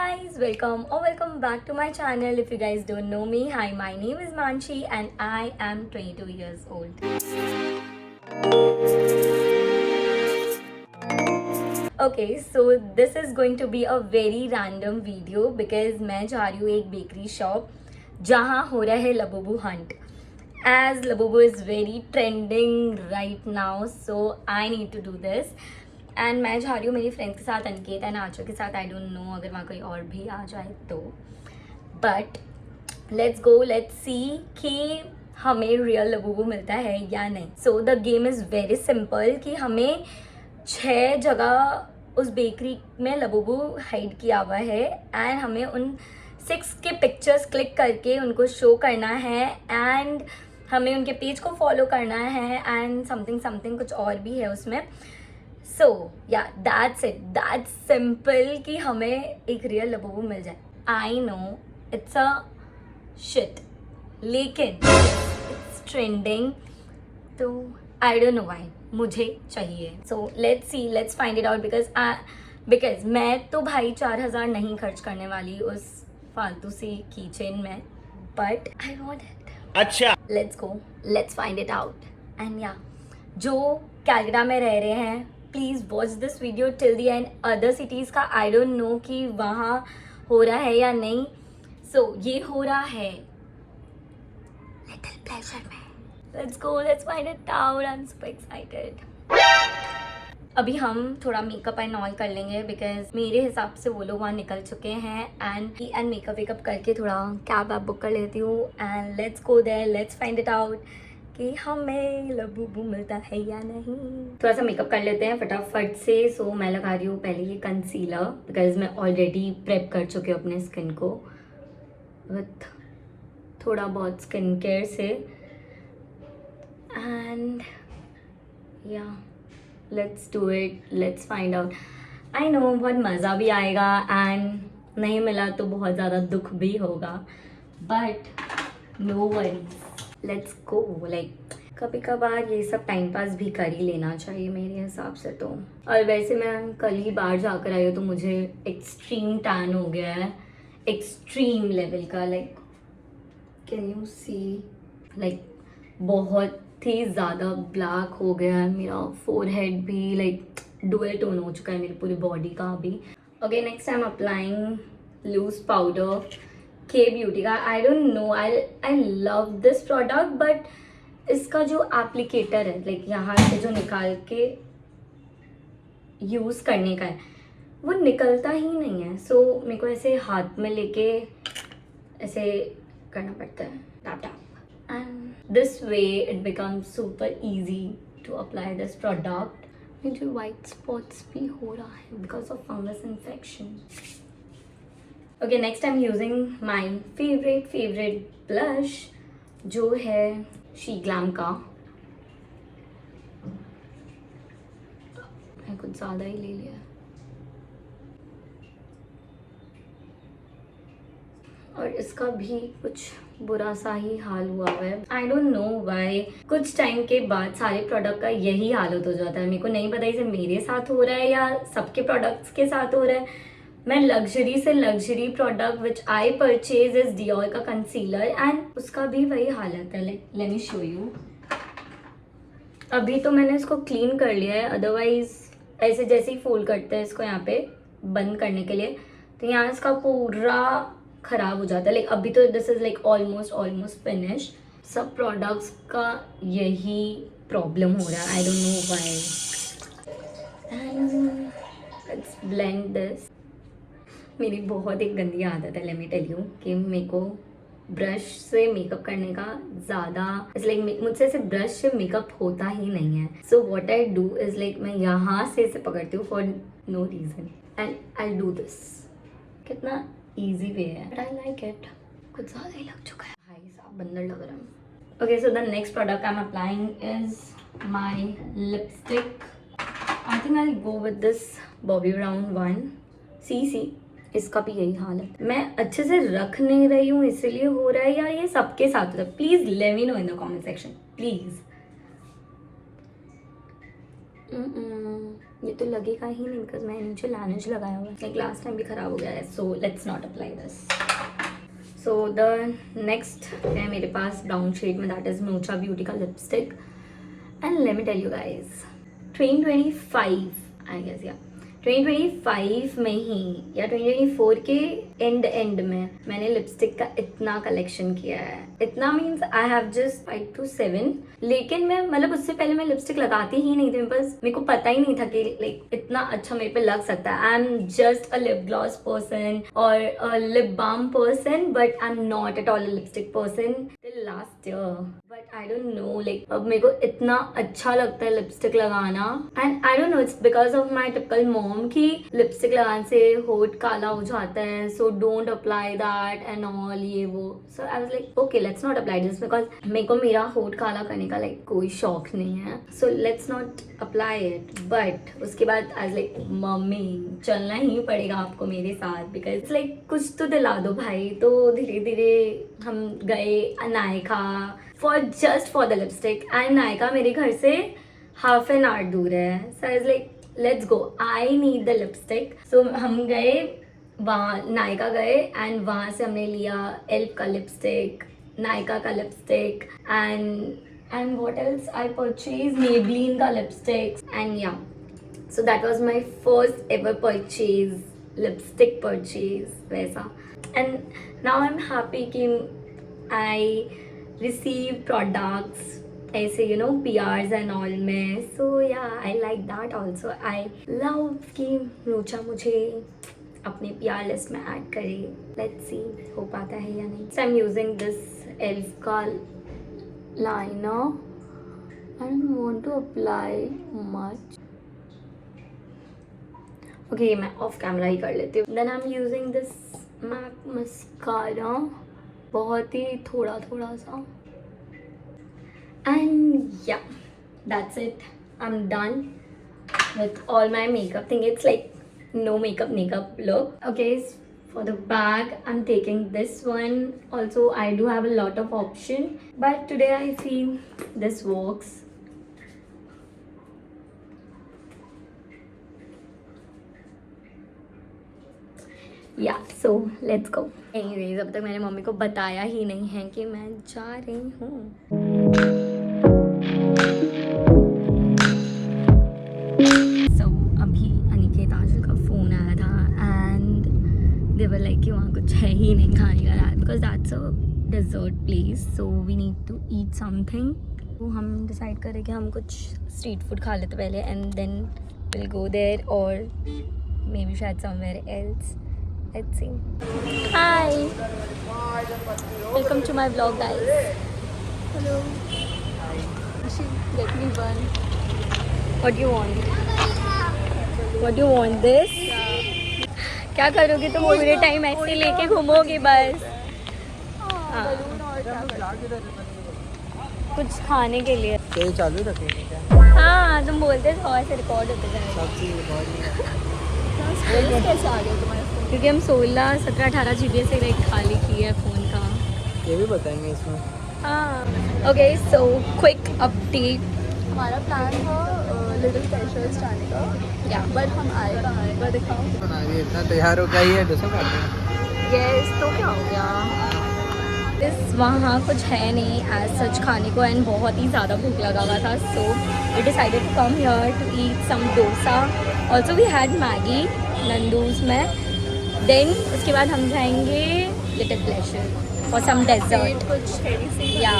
guys, welcome back to my channel. If you guys don't know me, hi, my name is Manshi and I am 22 years old. Okay, so this is going to be a very random video because मैं जा रही हूँ एक bakery shop जहाँ हो रहा है Labubu Hunt. As Labubu is very trending right now, so I need to do this. And मैं जा रही हूँ मेरी फ्रेंड्स के साथ, अनिकेत एंड आचो के साथ. आई डोंट नो अगर वहाँ कोई और भी आ जाए तो, but let's go, let's see कि हमें रियल लबूबू मिलता है या नहीं. So the game is very simple कि हमें 6 जगह उस बेकरी में लबूबू हाइड किया हुआ है एंड हमें उन 6 के पिक्चर्स क्लिक करके उनको शो करना है एंड हमें उनके पेज को फॉलो करना है एंड समथिंग कुछ और भी है उसमें. सो या दैट्स इट, दैट्स सिंपल कि हमें एक रियल लबूबू मिल जाए. I know it's a shit, लेकिन इट्स ट्रेंडिंग, तो आई डोंट नो व्हाई मुझे चाहिए. So let's see, let's find it out because मैं तो भाई 4,000 नहीं खर्च करने वाली उस फालतू सी कीचेन में, बट आई वॉन्ट इट. अच्छा, let's go, let's find it out. And या जो कैलकाटा में रह रहे हैं, please watch this video till the end. Other cities का आई डोंट नो कि वहाँ हो रहा है या नहीं. सो ये हो रहा है लिटिल प्लेजर में. Let's go, let's find it out. I am super excited. अभी हम थोड़ा मेकअप एंड ऑल कर लेंगे बिकॉज मेरे हिसाब से वो लोग वहाँ निकल चुके हैं. एंड मेकअप वेकअप करके थोड़ा कैब वैब बुक कर लेती हूँ. And let's go there, let's find it out कि हमें लबूबू मिलता है या नहीं. थोड़ा सा मेकअप कर लेते हैं फटाफट से. सो मैं लगा रही हूँ पहले ये कंसीलर बिकॉज मैं ऑलरेडी प्रेप कर चुकी हूँ अपने स्किन को विथ थोड़ा बहुत स्किन केयर से. एंड या let's do it, let's find out. I know बहुत मज़ा भी आएगा एंड नहीं मिला तो बहुत ज़्यादा दुख भी होगा, but no worries, let's go. Like कभी कभार ये सब टाइम पास भी कर ही लेना चाहिए मेरे हिसाब से तो. और वैसे मैं कल ही बाहर जाकर आई हूँ तो मुझे एक्सट्रीम टैन हो गया है, एक्सट्रीम लेवल का. Like can you see, like बहुत ही ज़्यादा ब्लैक हो गया है मेरा फोरहेड भी. लाइक डुअल टोन हो चुका है मेरी पूरी बॉडी का अभी. Okay, next I am applying loose powder के ब्यूटी का. I don't know, I love this product, but इसका जो एप्लीकेटर है, लाइक यहाँ से जो निकाल के यूज़ करने का है, वो निकलता ही नहीं है. सो मेरे को ऐसे हाथ में लेके ऐसे करना पड़ता है, tap tap. And this way it becomes super easy to apply this product. मुझे वाइट स्पॉट्स भी हो रहा है because of fungus infection. Okay, next I am using my favourite blush जो है शी ग्लैम का. मैं कुछ ज़्यादा ही ले लिया और इसका भी कुछ बुरा सा ही हाल हुआ है. आई डोंट नो वाई. कुछ टाइम के बाद सारे प्रोडक्ट का यही हालत हो जाता है. मेरे को नहीं पता इसे मेरे साथ हो रहा है या सबके प्रोडक्ट्स के साथ हो रहा है. मैं लग्जरी से luxury product which I purchase is Dior का कंसीलर एंड उसका भी वही हालत है. Like let me show you. अभी तो मैंने इसको क्लीन कर लिया है, अदरवाइज ऐसे जैसे ही फोल्ड करते हैं इसको यहाँ पे बंद करने के लिए तो यहाँ इसका पूरा खराब हो जाता है. लाइक अभी तो this is like almost finish. सब प्रोडक्ट्स का यही प्रॉब्लम हो रहा है. आई don't know why. And let's blend this. मेरी बहुत एक गंदी आदत है, लेट मी टेल यू, कि मेरे को ब्रश से मेकअप करने का ज़्यादा लाइक मुझसे ऐसे ब्रश से मेकअप होता ही नहीं है. So what I do is like मैं यहाँ से इसे पकड़ती हूँ for no reason and I do this. कितना ईजी वे है, बट आई लाइक इट. कुछ ज़्यादा ही लग चुका है भाई साहब, बंदर लग रहा है. Okay, so the next product I am applying is my lipstick. I think I go with this Bobbi Brown one. See इसका भी यही हाल है. मैं अच्छे से रख नहीं रही हूँ इसीलिए हो रहा है या ये सबके साथ होता है. Please let me know in the comment section please. ये तो लगेगा ही नहीं बिकॉज मैंने नीचे लैनेज लगाया हुआ है, लाइक लास्ट टाइम भी खराब हो गया है, so let's not apply this. So the next है मेरे पास ब्राउन शेड में, दैट इज मोचा ब्यूटी का lipstick. And let me tell you guys, 2025 I guess, या 2025 में ही या 2024 के एंड में मैंने लिपस्टिक का इतना कलेक्शन किया है। इतना means I have just 5 to 7, लेकिन मैं मतलब उससे पहले मैं लिपस्टिक लगाती ही नहीं थी, बस मेरे को पता ही नहीं था कि लाइक इतना अच्छा मेरे पे लग सकता है। I am just a lip gloss person और lip balm person, but I am not at all a lipstick person till last year. But I don't know, like अब मेरे को इतना अच्छा लगता है लिपस्टिक लगाना, and I don't know, it's because of my typical mom की lipstick लगाने से होठ काला हो जाता है, so don't apply that and all, ये वो। So I was like okay let's not apply this, because मेरे को मेरा होठ काला करने का लाइक कोई शौक नहीं है, so let's not apply it. But उसके बाद आई वाज लाइक मम्मी चलना ही पड़ेगा आपको मेरे साथ, बिकॉज लाइक कुछ तो दिला दो भाई। तो धीरे धीरे हम गए Nykaa just for the lipstick, and Nykaa मेरे घर से हाफ एन आवर दूर है, so I was like let's go, I need the lipstick. So हम गए वहाँ, नायका गए, एंड वहाँ से हमने लिया एल्फ का लिपस्टिक, नायका का lipstick, and what else I purchase, Maybelline का lipstick, and yeah so that was my first ever purchase, lipstick purchase वैसा। And now I am happy कि आई रिसीव प्रोडक्ट्स ऐसे you know PRs and all में, so yeah I like that also. I love कि Mocha मुझे अपने PR list में add करे, let's see हो पाता है या नहीं। So I am using this elf का liner, I don't want to apply much, okay मैं ऑफ कैमरा ही कर लेती हूँ। Then I am using this MAC mascara, बहुत ही थोड़ा थोड़ा सा, and yeah, that's it, I'm done with all my makeup thing. It's like no makeup look. Okay, for the bag I'm taking this one. Also I do have a lot of option, but today I feel this works. या so let's go. Anyways अब तक मैंने mummy को बताया ही नहीं है कि मैं जा रही हूँ। अभी अनिकेत आंचल का फ़ोन आया था, एंड दे वर लाइक कि वहाँ कुछ है ही नहीं खाने का, because that's a dessert place, so we need to eat something. तो हम डिसाइड करें कि हम कुछ स्ट्रीट फूड खा लेते पहले, and then will go there, और मे बी शायद somewhere else, let's see. Hi, welcome to my blog guys. Hello, let me one. What do you want? What do you want this? क्या करोगी तुम पूरे time ऐसे लेके घूमोगी बस? हाँ, कुछ खाने के लिए तो चालू रखेंगे क्या? हाँ तुम बोलते थे और से रिकॉर्ड होते जाएगा। सब चीज़ रिकॉर्ड कैसे आ गया तुम्हारे फोन? क्योंकि हम 16, 17, 18 GB से लाइक खाली की है फ़ोन का, ये भी बताएंगे इसमें। हाँ ओके, सो क्विक अपडेट। हमारा प्लान था लिटिल प्लेजर्स जाने का, या बट हम आए कहाँ एक बार दिखाओ। बना भी इतना तैयार हो गया ही है, डोसा खा रहे यस, तो क्या हो गया, इस वहाँ कुछ है नहीं एज सच खाने को, एंड बहुत ही ज़्यादा भूख लगा हुआ था, so we decided to come here to eat some dosa. Also we had Maggi नंदूज में, देन उसके बाद हम जाएंगे little pleasure for some dessert, कुछ हेवी सी या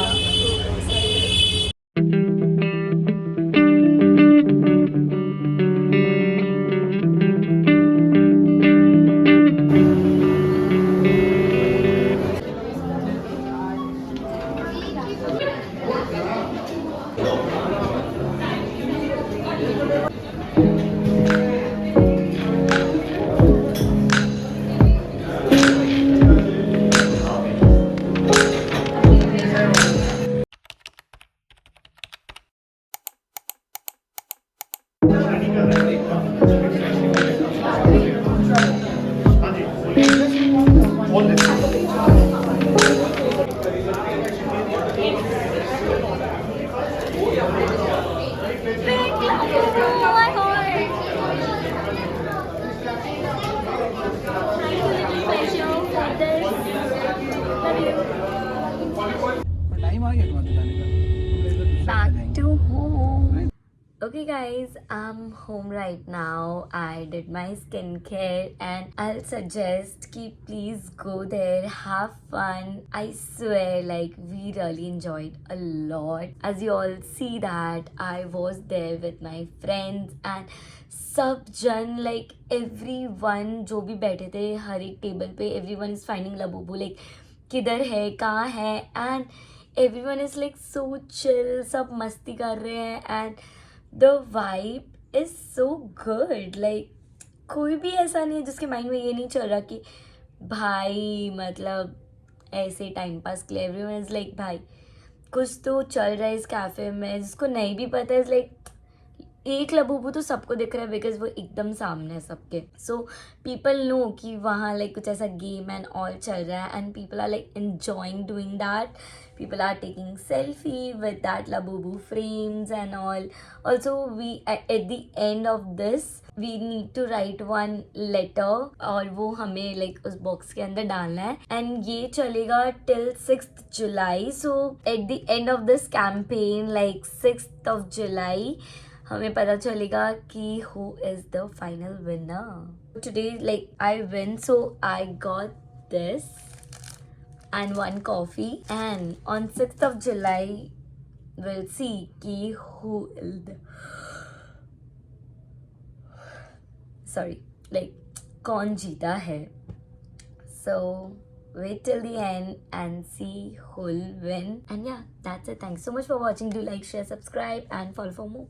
आ गया तुम्हारे जाने का, हम लोग दूसरा Back जाएंगे। to home. Okay guys, I'm home right now. I did my skincare and I'll suggest ki please go there, have fun. I swear like we really enjoyed a lot. As you all see that I was there with my friends and सब जन like everyone जो भी बैठे थे हर एक table पे everyone is finding Labubu like किधर है कहाँ है and everyone is like so chill, सब मस्ती कर रहे हैं and the vibe is so good. like कोई भी ऐसा नहीं है जिसके माइंड में ये नहीं चल रहा कि भाई मतलब ऐसे टाइम पास के लिए एवरीवन इज लाइक भाई कुछ तो चल रहा है इस कैफे में, जिसको नहीं भी पता है लाइक एक लबूबू तो सबको दिख रहा है बिकॉज वो एकदम सामने है सबके. सो पीपल नो कि वहाँ लाइक कुछ ऐसा गेम एंड ऑल चल रहा है and people are like enjoying doing that. People are taking selfie with that labubu frames and all. Also, we at the end of this we need to write one letter और वो हमें like उस box के अंदर डालना है and ये चलेगा till 6th July. So at the end of this campaign like 6th of July हमें पता चलेगा कि who is the final winner. Today like I win, so I got this and one coffee and on 6th of July we'll see ki who is the कौन जीता है. So wait till the end and see who'll win. And yeah, that's it. Thanks so much for watching. Do like, share, subscribe and follow for more.